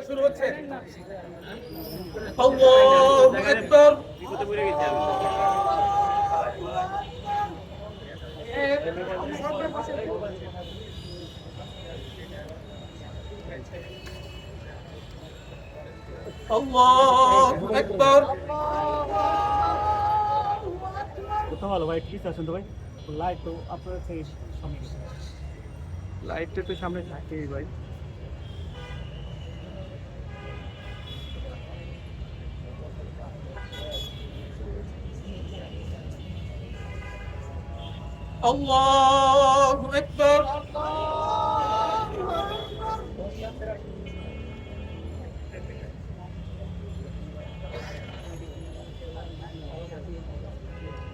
শুরু হচ্ছে। আল্লাহু আকবার। আল্লাহু আকবার। কোথাও ভালো ভাই, ঠিক আছেন তো ভাই? লাইট তো আপনার থেকে সামনে, লাইটটা তো সামনে থাকেই ভাই। আল্লাহু আকবার।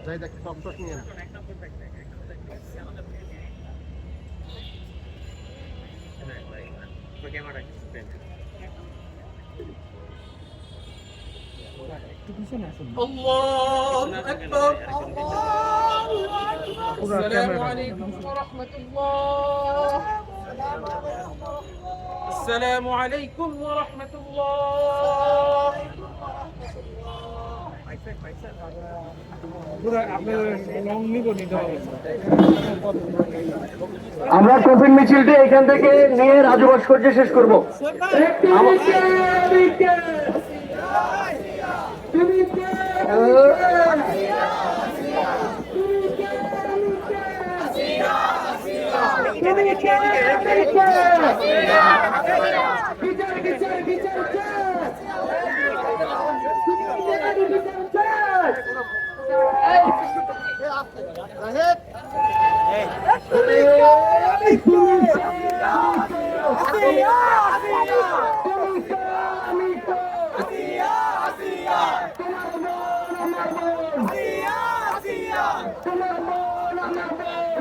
যাই দেখ সব শট নিয়ে না। আল্লাহু আকবার। আসসালামু আলাইকুম ওয়া রাহমাতুল্লাহ। আসসালামু আলাইকুম ওয়া রাহমাতুল্লাহ। আমরা কফিন মিছিলটি এখান থেকে নিয়ে রাজু ভাস্কর্যে শেষ করবো।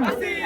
আসিয়া